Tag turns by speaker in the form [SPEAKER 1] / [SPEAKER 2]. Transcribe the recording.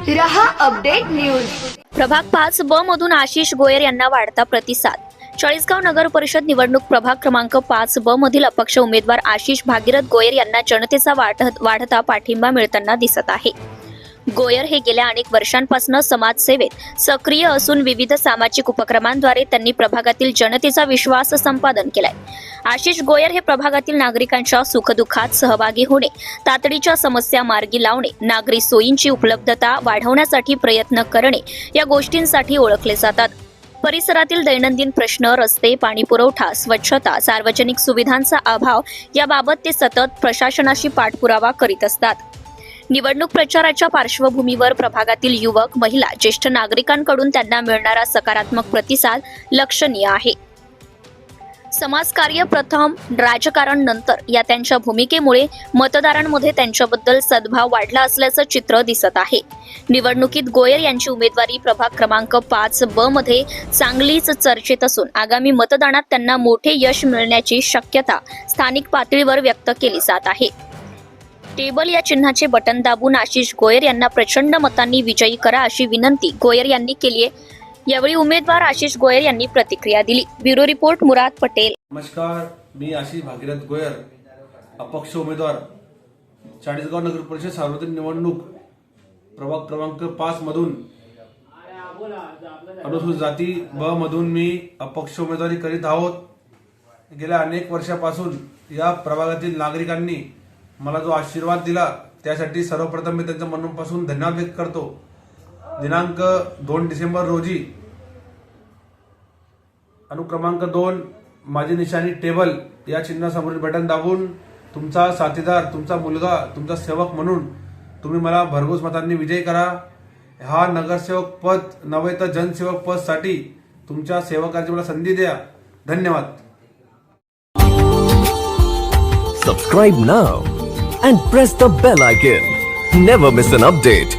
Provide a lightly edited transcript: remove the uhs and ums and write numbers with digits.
[SPEAKER 1] रहा update news.
[SPEAKER 2] प्रभाग 5 ब मधून आशिष गोयर यांना वाढता प्रतिसाद। चाळीसगाव नगर परिषद निवडणूक प्रभाग क्रमांक 5 ब मधील अपक्ष उमेदवार आशिष भागीरथ गोयर यांना जनतेचा वाढता पाठिंबा मिळताना दिसत आहे। गोयर हे गेल्या अनेक वर्षांपासून समाजसेवेत सक्रिय असून विविध सामाजिक उपक्रमांद्वारे त्यांनी प्रभागातील जनतेचा विश्वास संपादन केलाय। आशिष गोयर हे प्रभागातील नागरिकांच्या सुखदुःखात सहभागी होणे, तातडीच्या समस्या मार्गी लावणे, नागरी सोयींची उपलब्धता वाढवण्यासाठी प्रयत्न करणे या गोष्टींसाठी ओळखले जातात। परिसरातील दैनंदिन प्रश्न, रस्ते, पाणी पुरवठा, स्वच्छता, सार्वजनिक सुविधांचा अभाव याबाबत ते सतत प्रशासनाशी पाठपुरावा करीत असतात। निवडणूक प्रचाराच्या पार्श्वभूमीवर प्रभागातील युवक, महिला, ज्येष्ठ नागरिकांकडून त्यांना मिळणारा सकारात्मक प्रतिसाद लक्षणीय आहे। समाजकार्य प्रथम, राजकारण नंतर या त्यांच्या भूमिकेमुळे मतदारांमध्ये त्यांच्याबद्दल सद्भाव वाढला असल्याचं चित्र दिसत आहे। निवडणुकीत गोयर यांची उमेदवारी प्रभाग क्रमांक 5 ब मध्ये चांगलीच चर्चेत असून आगामी मतदानात त्यांना मोठे यश मिळण्याची शक्यता स्थानिक पातळीवर व्यक्त केली जात आहे। टेबल या चिन्हाचे बटन दाबून आशिष गोयर यांना प्रचंड मतांनी विजयी करा अशी विनंती गोयर यांनी केली आहे। यावेळी उमेदवार आशिष गोयर यांनी प्रतिक्रिया दिली। ब्युरो रिपोर्ट मुराद पटेल।
[SPEAKER 3] नमस्कार, मी आशिष भागीरथ गोयर, अपक्ष उमेदवार, चाळीसगाव नगर परिषद सार्वत्रिक निवडणूक प्रभाग क्रमांक 5 मधून अनुसूचित जाती ब मधून मी अपक्ष उमेदवारी करीत आहोत। गेल्या अनेक वर्षापासून या प्रभागातील नागरिकांनी मला जो आशीर्वाद दिला त्यासाठी सर्वप्रथम मी त्यांच्या मनापासून धन्यवाद व्यक्त करतो। दिनांक 2 डिसेंबर रोजी अनुक्रमांक 2 माझी निशाणी टेबल या चिन्हासमोरील बटन दाबून तुमचा साथीदार, तुमचा मुलगा, तुमचा सेवक म्हणून तुम्ही मला भरघोस मतांनी विजयी करा। हा नगरसेवक पद नव्हे तर जनसेवक पद साठी तुमच्या सेवकाची मला संधी द्या। धन्यवाद।
[SPEAKER 4] Subscribe now and press the bell icon. Never miss an update.